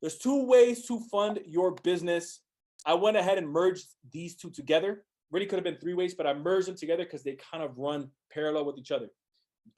There's two ways to fund your business. I went ahead and merged these two together. Really could have been three ways, but I merged them together because they kind of run parallel with each other.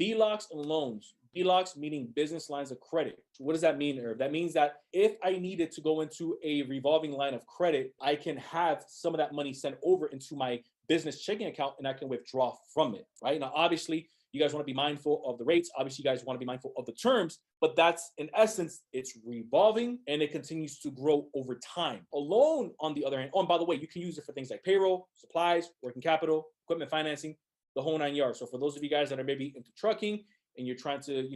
BLOCs and loans. BLOCs meaning business lines of credit. So what does that mean, Irv? That means that if I needed to go into a revolving line of credit, I can have some of that money sent over into my business checking account and I can withdraw from it, right? Now, obviously, you guys want to be mindful of the rates. Obviously, you guys want to be mindful of the terms, but that's in essence, it's revolving and it continues to grow over time. A loan, on the other hand, oh, and by the way, you can use it for things like payroll, supplies, working capital, equipment financing, the whole 9 yards. So for those of you guys that are maybe into trucking and you're trying to,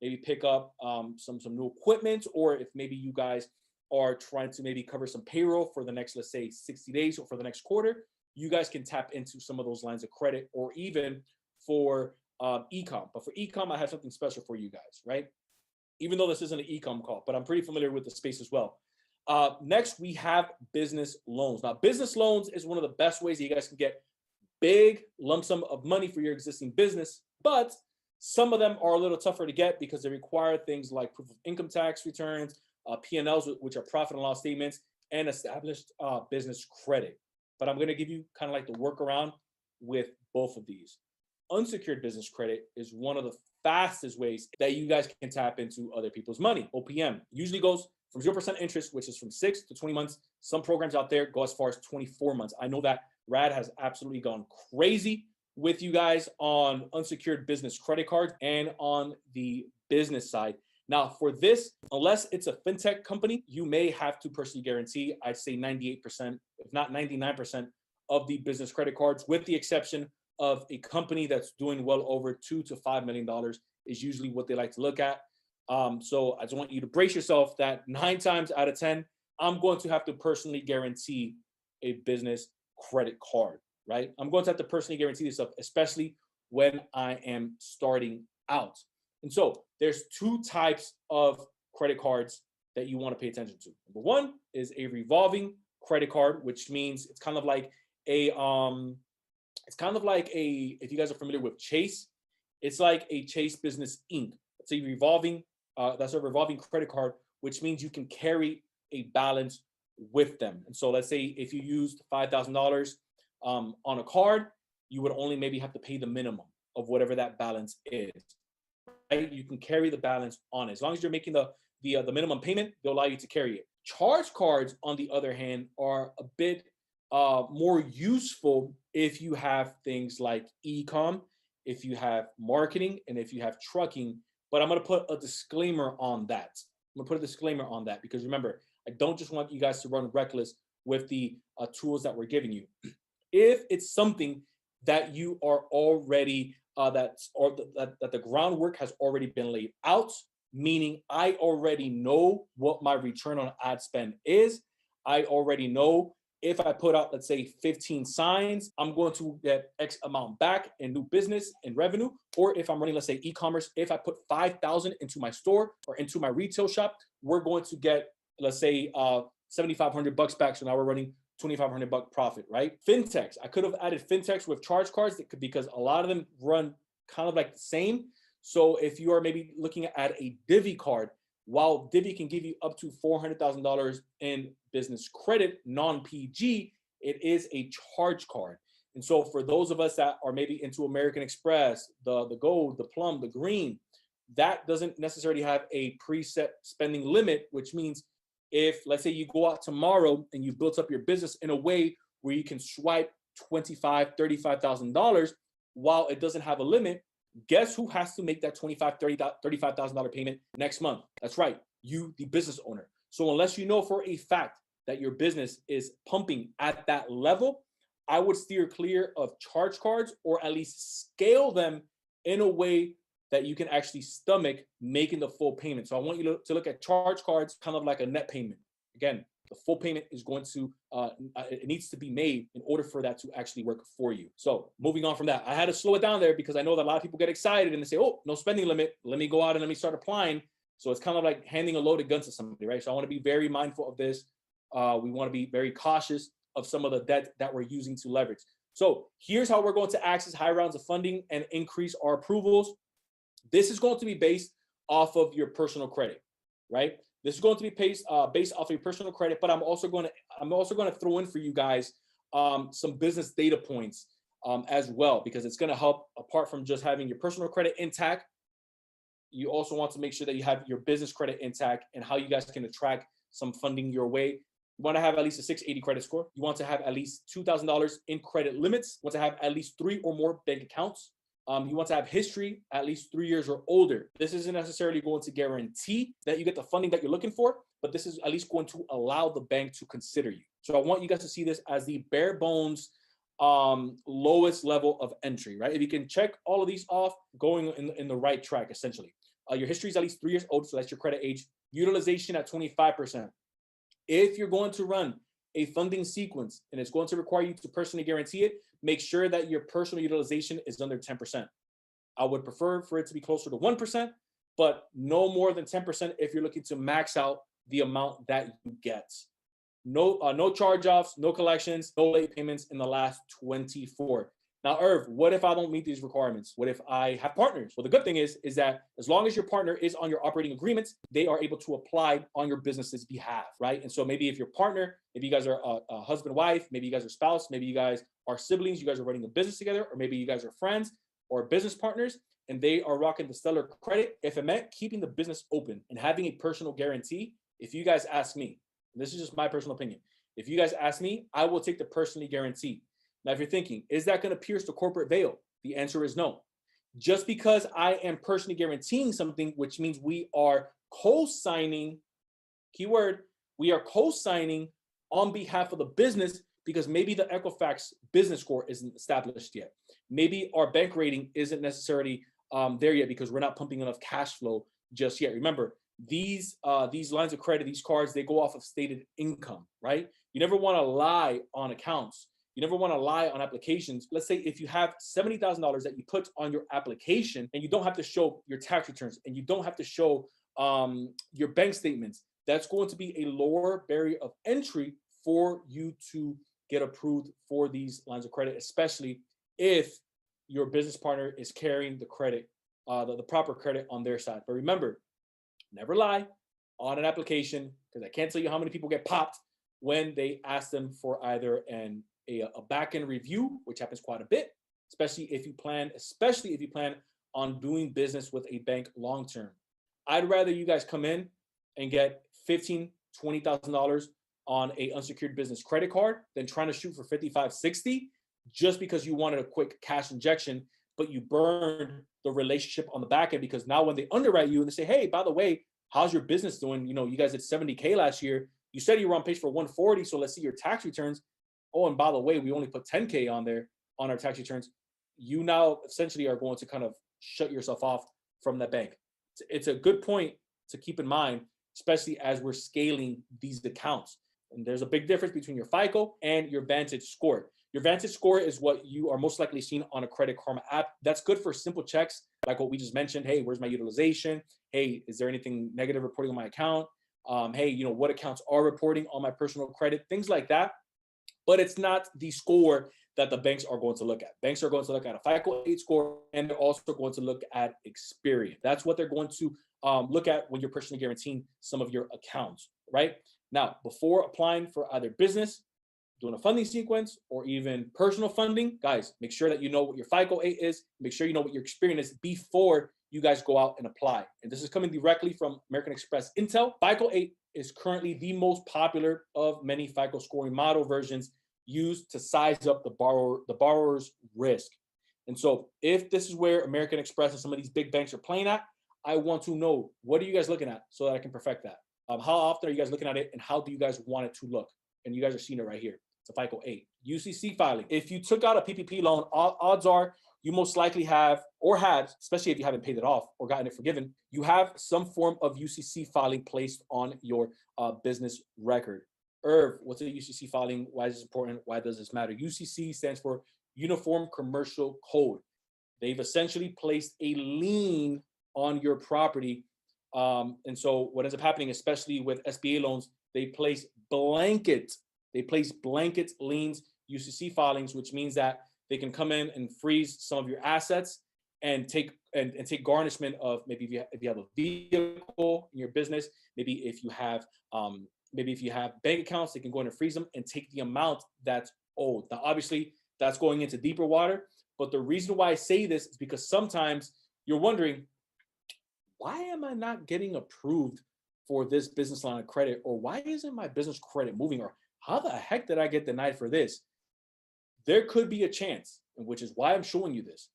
maybe pick up some new equipment, or if maybe you guys are trying to maybe cover some payroll for the next, let's say 60 days or for the next quarter, you guys can tap into some of those lines of credit, or even for e-com. But for e-com, I have something special for you guys, right? Even though this isn't an e-com call, but I'm pretty familiar with the space as well. Next, we have business loans. Now, business loans is one of the best ways that you guys can get big lump sum of money for your existing business, but some of them are a little tougher to get because they require things like proof of income tax returns, P&Ls, which are profit and loss statements, and established business credit. But I'm going to give you kind of like the workaround with both of these. Unsecured business credit is one of the fastest ways that you guys can tap into other people's money. OPM usually goes from 0% interest, which is from 6 to 20 months. Some programs out there go as far as 24 months. I know that Rad has absolutely gone crazy with you guys on unsecured business credit cards and on the business side. Now, for this, unless it's a fintech company, you may have to personally guarantee, I'd say 98%, if not 99% of the business credit cards, with the exception of a company that's doing well over $2 to $5 million is usually what they like to look at. So I just want you to brace yourself that 9 times out of 10, I'm going to have to personally guarantee a business credit card, right? I'm going to have to personally guarantee this stuff, especially when I am starting out. And so there's 2 types of credit cards that you want to pay attention to. Number 1 is a revolving credit card, which means it's kind of like a, if you guys are familiar with Chase, it's like a Chase Business Inc. It's a revolving, that's a revolving credit card, which means you can carry a balance with them. And so let's say if you used $5,000 on a card, you would only maybe have to pay the minimum of whatever that balance is. Right? You can carry the balance on it. As long as you're making the minimum payment, they'll allow you to carry it. Charge cards, on the other hand, are a bit more useful if you have things like e-com, if you have marketing, and if you have trucking. But I'm going to put a disclaimer on that. I'm going to put a disclaimer on that because remember, I don't just want you guys to run reckless with the tools that we're giving you. If it's something that you are already, that the groundwork has already been laid out, meaning I already know what my return on ad spend is. I already know if I put out, let's say 15 signs, I'm going to get X amount back in new business and revenue. Or if I'm running, let's say e-commerce, if I put 5,000 into my store or into my retail shop, we're going to get, let's say, $7,500 back. So now we're running $2,500 profit, right? Fintechs, I could have added fintechs with charge cards because a lot of them run kind of like the same. So if you are maybe looking at a Divvy card, while Divvy can give you up to $400,000 in business credit, non-PG, it is a charge card. And so for those of us that are maybe into American Express, the gold, the plum, the green, that doesn't necessarily have a preset spending limit, which means if, let's say you go out tomorrow and you built up your business in a way where you can swipe $25,000, $35,000 while it doesn't have a limit, guess who has to make that $25,000, $35,000 payment next month? That's right, you, the business owner. So unless you know for a fact that your business is pumping at that level, I would steer clear of charge cards, or at least scale them in a way that you can actually stomach making the full payment. So I want you to look at charge cards kind of like a net payment. Again, the full payment is going to, it needs to be made in order for that to actually work for you. So moving on from that, I had to slow it down there because I know that a lot of people get excited and they say, oh, no spending limit. Let me go out and let me start applying. So it's kind of like handing a loaded gun to somebody, right? So I want to be very mindful of this. We want to be very cautious of some of the debt that we're using to leverage. So here's how we're going to access high rounds of funding and increase our approvals. This is going to be based off of your personal credit, right? This is going to be based off your personal credit, but I'm also going to throw in for you guys some business data points as well, because it's going to help. Apart from just having your personal credit intact, you also want to make sure that you have your business credit intact and how you guys can attract some funding your way. You want to have at least a 680 credit score. You want to have at least $2,000 in credit limits. You want to have at least 3 or more bank accounts. You want to have history at least 3 years or older. This isn't necessarily going to guarantee that you get the funding that you're looking for, but this is at least going to allow the bank to consider you. So I want you guys to see this as the bare bones lowest level of entry, right? If you can check all of these off, going in the right track, essentially. Your history is at least 3 years old, so that's your credit age. Utilization at 25%. If you're going to run a funding sequence and it's going to require you to personally guarantee it, make sure that your personal utilization is under 10%. I would prefer for it to be closer to 1%, but no more than 10% if you're looking to max out the amount that you get. No charge-offs, no collections, no late payments in the last 24. Now, Irv, what if I don't meet these requirements? What if I have partners? Well, the good thing is that as long as your partner is on your operating agreements, they are able to apply on your business's behalf, right? And so maybe if your partner, maybe you guys are a husband, wife, maybe you guys are spouse, maybe you guys are siblings, you guys are running a business together, or maybe you guys are friends or business partners, and they are rocking the stellar credit. If it meant keeping the business open and having a personal guarantee, if you guys ask me, and this is just my personal opinion, if you guys ask me, I will take the personally guarantee. Now, if you're thinking, is that going to pierce the corporate veil? The answer is no. Just because I am personally guaranteeing something, which means we are co-signing, keyword, we are co-signing on behalf of the business, because maybe the Equifax business score isn't established yet. Maybe our bank rating isn't necessarily there yet because we're not pumping enough cash flow just yet. Remember, these lines of credit, these cards, they go off of stated income, right? You never want to lie on accounts. You never want to lie on applications. Let's say if you have $70,000 that you put on your application and you don't have to show your tax returns and you don't have to show your bank statements, that's going to be a lower barrier of entry for you to get approved for these lines of credit, especially if your business partner is carrying the credit, the proper credit on their side. But remember, never lie on an application, because I can't tell you how many people get popped when they ask them for either a back-end review, which happens quite a bit, especially if you plan on doing business with a bank long-term. I'd rather you guys come in and get $15,000, $20,000 on a unsecured business credit card than trying to shoot for 55, 60 just because you wanted a quick cash injection, but you burned the relationship on the back end, because now when they underwrite you and they say, hey, by the way, how's your business doing? You know, you guys did 70K last year. You said you were on pace for 140. So let's see your tax returns. Oh, and by the way, we only put 10K on there on our tax returns. You now essentially are going to kind of shut yourself off from that bank. It's a good point to keep in mind, especially as we're scaling these accounts. And there's a big difference between your FICO and your Vantage score. Your Vantage score is what you are most likely seen on a Credit Karma app. That's good for simple checks, like what we just mentioned. Hey, where's my utilization? Hey, is there anything negative reporting on my account? Hey, you know, what accounts are reporting on my personal credit? Things like that. But it's not the score that the banks are going to look at. Banks are going to look at a FICO 8 score, and they're also going to look at experience. That's what they're going to look at when you're personally guaranteeing some of your accounts, right? Now, before applying for either business, doing a funding sequence, or even personal funding, guys, make sure that you know what your FICO 8 is. Make sure you know what your experience is before you guys go out and apply. And this is coming directly from American Express Intel. FICO 8 is currently the most popular of many FICO scoring model versions used to size up the borrower's risk. And so if this is where American Express and some of these big banks are playing at, I want to know, what are you guys looking at so that I can perfect that? How often are you guys looking at it, and how do you guys want it to look? And you guys are seeing it right here. It's a FICO 8. UCC filing. If you took out a PPP loan, odds are you most likely have, or had, especially if you haven't paid it off or gotten it forgiven, you have some form of UCC filing placed on your business record. Irv, what's a UCC filing? Why is this important? Why does this matter? UCC stands for Uniform Commercial Code. They've essentially placed a lien on your property. And so what ends up happening, especially with SBA loans, they place blanket liens, UCC filings, which means that they can come in and freeze some of your assets and take take garnishment of maybe if you have a vehicle in your business, maybe if you have bank accounts, they can go in and freeze them and take the amount that's owed. Now, obviously, that's going into deeper water. But the reason why I say this is because sometimes you're wondering, why am I not getting approved for this business line of credit? Or why isn't my business credit moving? Or how the heck did I get denied for this? There could be a chance, which is why I'm showing you this,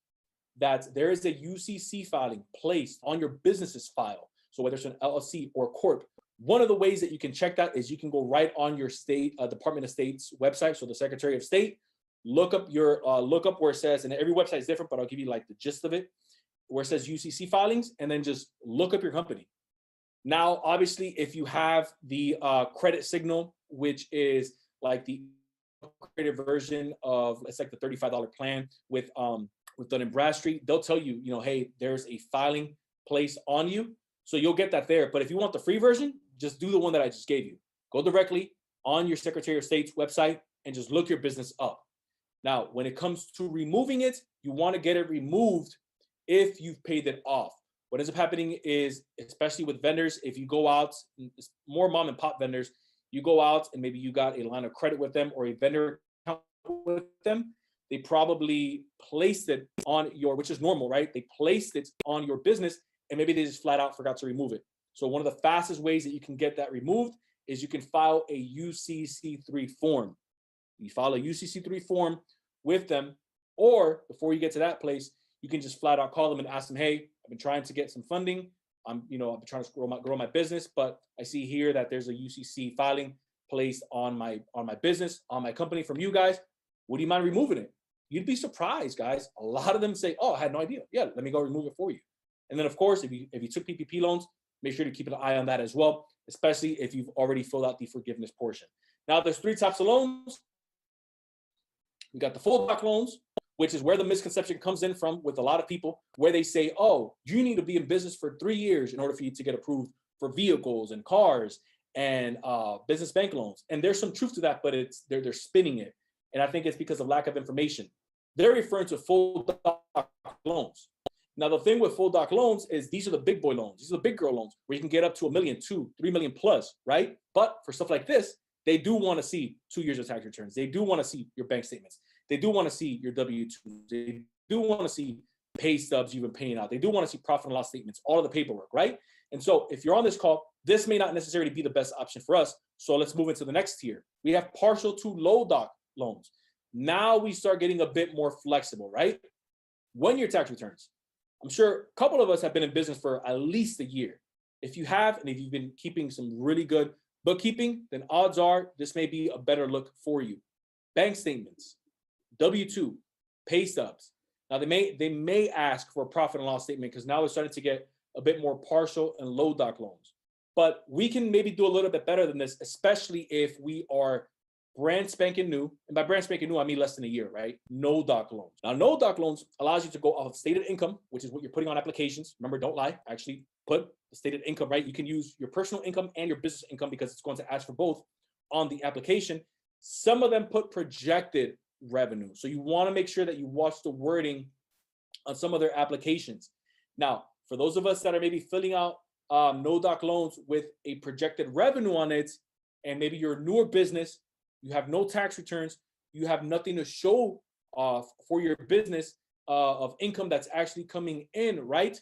that there is a UCC filing placed on your business's file. So whether it's an LLC or corp, one of the ways that you can check that is you can go right on your state Department of State's website. So the Secretary of State, look up where it says, and every website is different, but I'll give you like the gist of it, where it says UCC filings, and then just look up your company. Now, obviously, if you have the credit signal, which is like the upgraded version of, it's like the $35 plan with Dun & Bradstreet, they'll tell you, hey, there's a filing placed on you. So you'll get that there. But if you want the free version, just do the one that I just gave you. Go directly on your Secretary of State's website and just look your business up. Now, when it comes to removing it, you want to get it removed if you've paid it off. What ends up happening is, especially with vendors, if you go out, more mom and pop vendors, you go out and maybe you got a line of credit with them or a vendor account with them, they probably placed it on your, which is normal, right? They placed it on your business and maybe they just flat out forgot to remove it. So one of the fastest ways that you can get that removed is you can file a UCC3 form. You file a UCC3 form with them, or before you get to that place, you can just flat out call them and ask them, hey, I've been trying to get some funding. I've been trying to grow my business, but I see here that there's a UCC filing placed on my business, on my company from you guys. Would you mind removing it? You'd be surprised, guys. A lot of them say, oh, I had no idea. Yeah, let me go remove it for you. And then, of course, if you took PPP loans, make sure to keep an eye on that as well, especially if you've already filled out the forgiveness portion. Now, there's three types of loans. We got the full doc loans, which is where the misconception comes in from with a lot of people, where they say, oh, you need to be in business for 3 years in order for you to get approved for vehicles and cars and business bank loans. And there's some truth to that, but they're spinning it. And I think it's because of lack of information. They're referring to full doc loans. Now, the thing with full doc loans is these are the big boy loans. These are the big girl loans where you can get up to $1 million, $2 million, $3 million plus, right? But for stuff like this, they do want to see 2 years of tax returns. They do want to see your bank statements. They do want to see your W-2s. They do want to see pay stubs you've been paying out. They do want to see profit and loss statements, all of the paperwork, right? And so if you're on this call, this may not necessarily be the best option for us. So let's move into the next tier. We have partial to low doc loans. Now we start getting a bit more flexible, right? 1 year tax returns. I'm sure a couple of us have been in business for at least a year. If you have, and if you've been keeping some really good bookkeeping, then odds are this may be a better look for you. Bank statements, W-2, pay stubs. Now they may ask for a profit and loss statement because now we're starting to get a bit more partial and low doc loans. But we can maybe do a little bit better than this, especially if we are brand spanking new. And by brand spanking new, I mean less than a year, right? No doc loans. Now, no doc loans allows you to go off of stated income, which is what you're putting on applications. Remember, don't lie. Actually put the stated income, right? You can use your personal income and your business income because it's going to ask for both on the application. Some of them put projected revenue. So you want to make sure that you watch the wording on some of their applications. Now, for those of us that are maybe filling out no doc loans with a projected revenue on it, and maybe you're a newer business, you have no tax returns, you have nothing to show for your business of income that's actually coming in, right?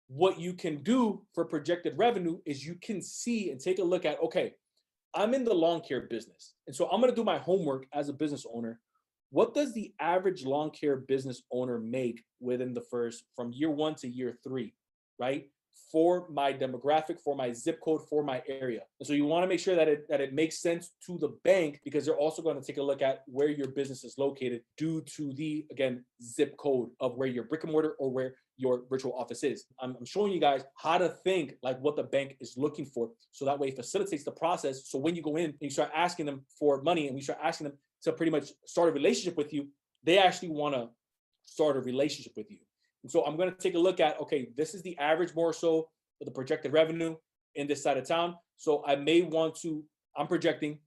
What you can do for projected revenue is you can see and take a look at, okay, I'm in the lawn care business. And so I'm going to do my homework as a business owner. What does the average lawn care business owner make within the first, from year 1 to year 3, right? For my demographic, for my zip code, for my area. And so you want to make sure that it makes sense to the bank, because they're also going to take a look at where your business is located due to the, again, zip code of where your brick and mortar or where your virtual office is. I'm showing you guys how to think like what the bank is looking for. So that way it facilitates the process. So when you go in and you start asking them for money and we start asking them to pretty much start a relationship with you, they actually want to start a relationship with you. And so I'm going to take a look at, okay, this is the average more so for the projected revenue in this side of town. So I may want to, I'm projecting,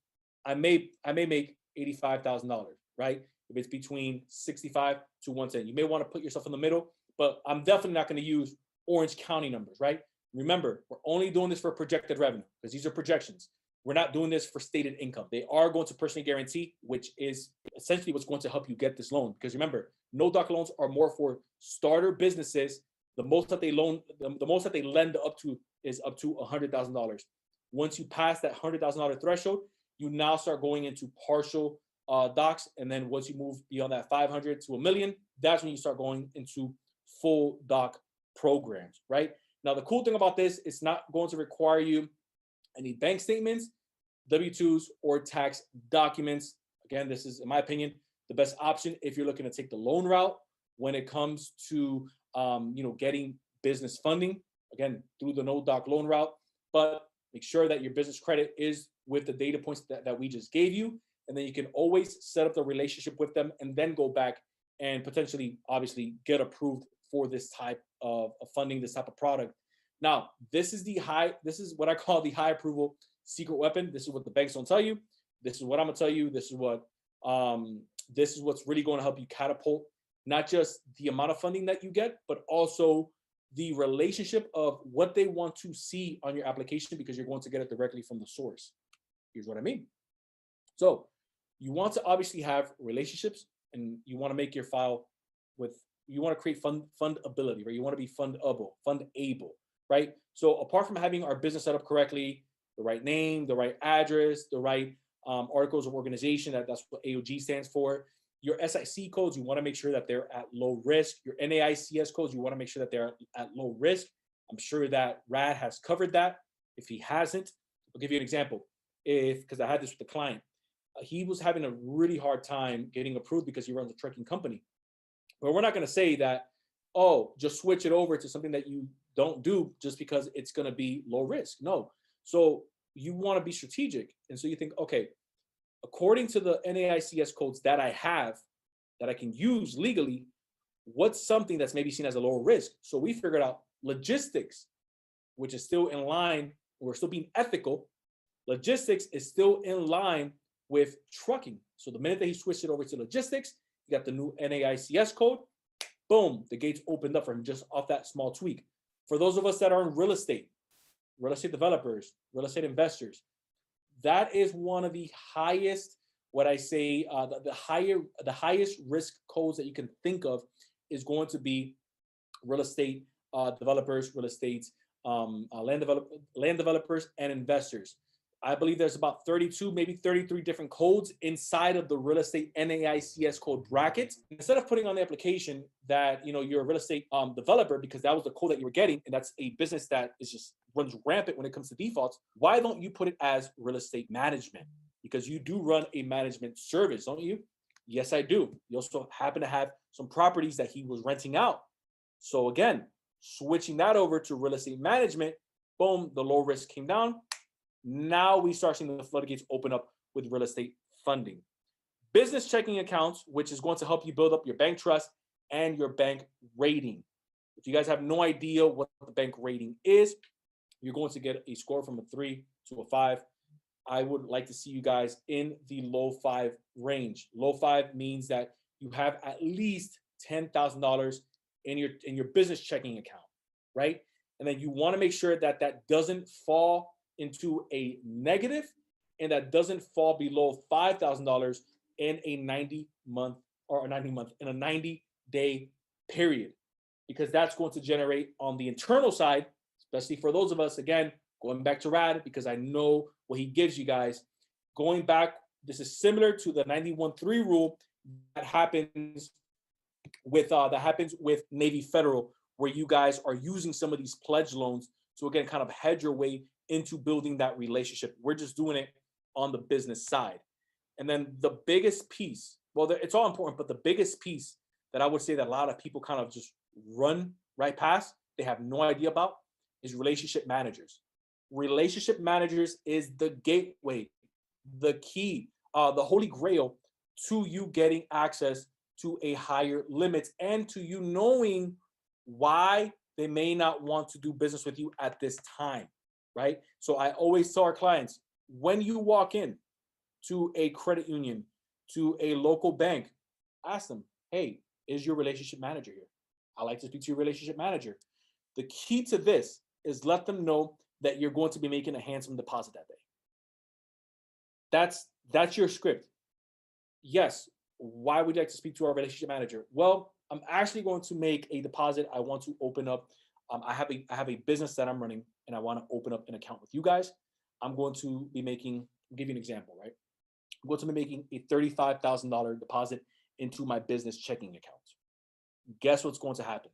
I may make $85,000, right? If it's between 65 to 110, you may want to put yourself in the middle, but I'm definitely not going to use Orange County numbers, right? Remember, we're only doing this for projected revenue because these are projections. We're not doing this for stated income. They are going to personally guarantee, which is essentially what's going to help you get this loan. Because remember, no doc loans are more for starter businesses. The most that they lend up to is up to $100,000. Once you pass that $100,000 threshold, you now start going into partial docs, and then once you move beyond that 500 to $1 million, that's when you start going into full doc programs, right? Now, the cool thing about this, it's not going to require you any bank statements, W-2s, or tax documents. Again, this is, in my opinion, the best option if you're looking to take the loan route when it comes to getting business funding, again, through the no doc loan route. But make sure that your business credit is with the data points that we just gave you. And then you can always set up the relationship with them and then go back and potentially, obviously, get approved for this type of funding, this type of product. Now, this is what I call the high approval secret weapon. This is what the banks don't tell you. This is what I'm gonna tell you. This is what's really going to help you catapult not just the amount of funding that you get, but also the relationship of what they want to see on your application, because you're going to get it directly from the source. Here's what I mean. So you want to obviously have relationships, and you want to make your file you want to create fundability, right? You want to be fundable, right? So apart from having our business set up correctly, the right name, the right address, the right articles of organization, that's what AOG stands for. Your SIC codes, you want to make sure that they're at low risk. Your NAICS codes, you want to make sure that they're at low risk. I'm sure that Rad has covered that. If he hasn't, I'll give you an example. Because I had this with the client, he was having a really hard time getting approved because he runs a trucking company. But we're not going to say that, oh, just switch it over to something that you don't do just because it's going to be low risk. No. So you want to be strategic. And so you think, okay, according to the NAICS codes that I have, that I can use legally, what's something that's maybe seen as a lower risk? So we figured out logistics, which is still in line. We're still being ethical. Logistics is still in line with trucking. So the minute that he switched it over to logistics, you got the new NAICS code, boom, the gates opened up for him just off that small tweak. For those of us that are in real estate developers, real estate investors, that is one of the highest, the highest risk codes that you can think of is going to be real estate developers, real estate land developers, and investors. I believe there's about 32, maybe 33 different codes inside of the real estate NAICS code bracket. Instead of putting on the application that you're a real estate developer, because that was the code that you were getting, and that's a business that is just runs rampant when it comes to defaults, why don't you put it as real estate management? Because you do run a management service, don't you? Yes, I do. You also happen to have some properties that he was renting out. So again, switching that over to real estate management, boom, the low risk came down. Now we start seeing the floodgates open up with real estate funding. Business checking accounts, which is going to help you build up your bank trust and your bank rating. If you guys have no idea what the bank rating is, you're going to get a score from a 3 to a 5. I would like to see you guys in the low 5 range. Low 5 means that you have at least $10,000 in your business checking account, right? And then you want to make sure that that doesn't fall into a negative, and that doesn't fall below $5,000 in a 90-day period, because that's going to generate on the internal side, especially for those of us, again, going back to Rad, because I know what he gives you guys. Going back, this is similar to the 91.3 rule that happens with Navy Federal, where you guys are using some of these pledge loans to, again, kind of hedge your way into building that relationship. We're just doing it on the business side. And then the biggest piece, well, it's all important, but the biggest piece that I would say that a lot of people kind of just run right past, they have no idea about, is relationship managers. Relationship managers is the gateway, the key, the holy grail to you getting access to a higher limit and to you knowing why they may not want to do business with you at this time. Right? So I always tell our clients, when you walk in to a credit union, to a local bank, ask them, hey, is your relationship manager here? I like to speak to your relationship manager. The key to this is let them know that you're going to be making a handsome deposit that day. That's your script. Yes. Why would you like to speak to our relationship manager? Well, I'm actually going to make a deposit. I want to open up. I have a business that I'm running, and I want to open up an account with you guys. I'm going to be making. I'll give you an example, right? I'm going to be making a $35,000 deposit into my business checking account. Guess what's going to happen?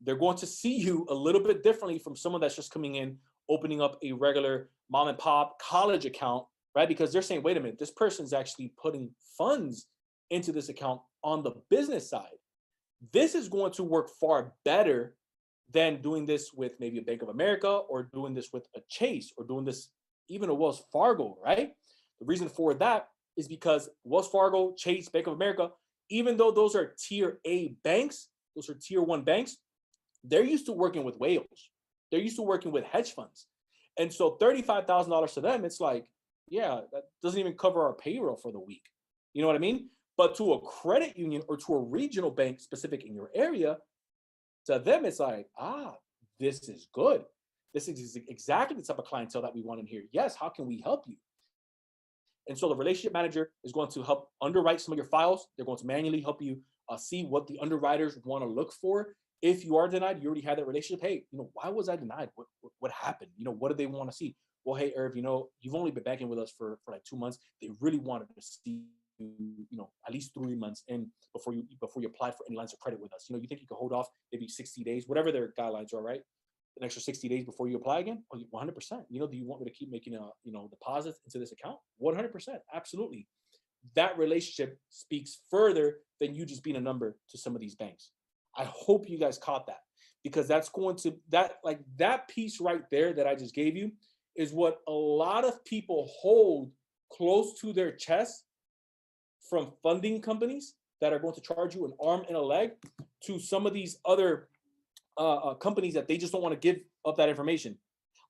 They're going to see you a little bit differently from someone that's just coming in, opening up a regular mom and pop college account, right? Because they're saying, wait a minute, this person's actually putting funds into this account on the business side. This is going to work far better than doing this with maybe a Bank of America, or doing this with a Chase, or doing this even a Wells Fargo, right? The reason for that is because Wells Fargo, Chase, Bank of America, even though those are tier A banks, those are tier 1 banks, they're used to working with whales. They're used to working with hedge funds. And so $35,000 to them, it's like, yeah, that doesn't even cover our payroll for the week. You know what I mean? But to a credit union or to a regional bank specific in your area, to them, it's like, this is good. This is exactly the type of clientele that we want in here. Yes, how can we help you? And so the relationship manager is going to help underwrite some of your files. They're going to manually help you see what the underwriters want to look for. If you are denied, you already had that relationship. Hey, why was I denied? What happened? What do they want to see? Well, hey, Irv, you've only been banking with us for like 2 months. They really wanted to see at least 3 months in before you applied for any lines of credit with us. You think you could hold off maybe 60 days, whatever their guidelines are, right? An extra 60 days before you apply again? Oh, 100%. Do you want me to keep making deposits into this account? 100%. Absolutely. That relationship speaks further than you just being a number to some of these banks. I hope you guys caught that, because that's going to that piece right there that I just gave you is what a lot of people hold close to their chest from funding companies that are going to charge you an arm and a leg, to some of these other companies that they just don't want to give up that information.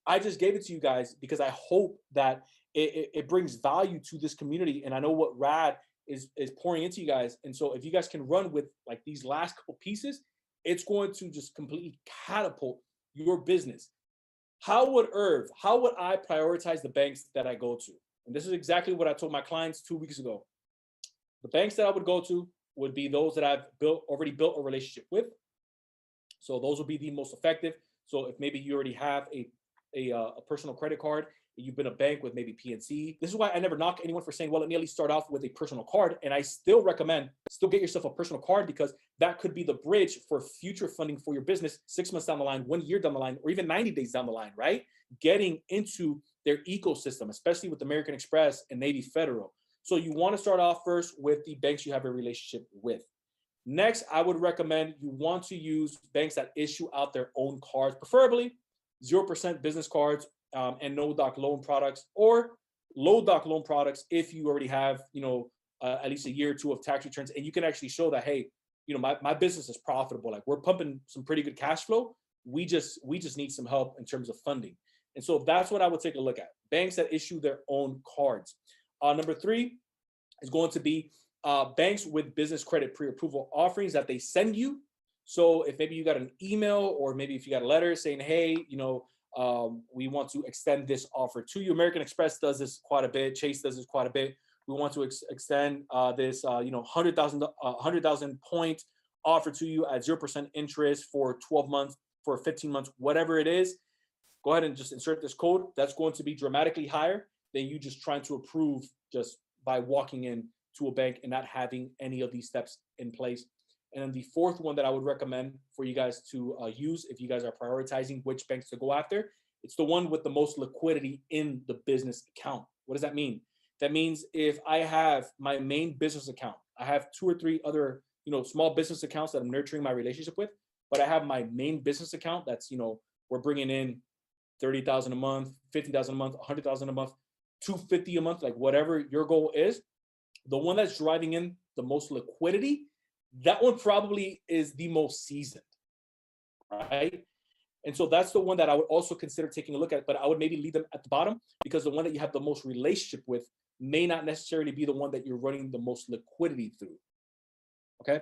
I just gave it to you guys because I hope that it brings value to this community, and I know what Rad is pouring into you guys. And so if you guys can run with like these last couple pieces, it's going to just completely catapult your business. How would I prioritize the banks that I go to? And this is exactly what I told my clients 2 weeks ago. The banks that I would go to would be those that I've already built a relationship with. So those will be the most effective. So if maybe you already have a personal credit card, you've been a bank with maybe PNC. This is why I never knock anyone for saying, well, let me at least start off with a personal card. And I still recommend get yourself a personal card, because that could be the bridge for future funding for your business 6 months down the line, 1 year down the line, or even 90 days down the line, right? Getting into their ecosystem, especially with American Express and Navy Federal. So you want to start off first with the banks you have a relationship with. Next, I would recommend you want to use banks that issue out their own cards, preferably 0% business cards, and no doc loan products, or low doc loan products if you already have at least a year or two of tax returns, and you can actually show that, hey, my business is profitable, like we're pumping some pretty good cash flow, we just need some help in terms of funding. And so that's what I would take a look at, banks that issue their own cards. Number 3 is going to be banks with business credit pre-approval offerings that they send you. So if maybe you got an email, or maybe if you got a letter saying, hey, we want to extend this offer to you. American Express does this quite a bit. Chase does this quite a bit. We want to extend this 100,000 point offer to you at 0% interest for 12 months, for 15 months, whatever it is. Go ahead and just insert this code. That's going to be dramatically higher than you just trying to approve just by walking in to a bank and not having any of these steps in place. And then the 4th one that I would recommend for you guys to use, if you guys are prioritizing which banks to go after, it's the one with the most liquidity in the business account. What does that mean? That means if I have my main business account, I have 2 or 3 other, small business accounts that I'm nurturing my relationship with, but I have my main business account that's, we're bringing in 30,000 a month, 50,000 a month, 100,000 a month, 250 a month, like whatever your goal is. The one that's driving in the most liquidity, that one probably is the most seasoned, right? And so that's the one that I would also consider taking a look at, but I would maybe leave them at the bottom, because the one that you have the most relationship with may not necessarily be the one that you're running the most liquidity through, okay?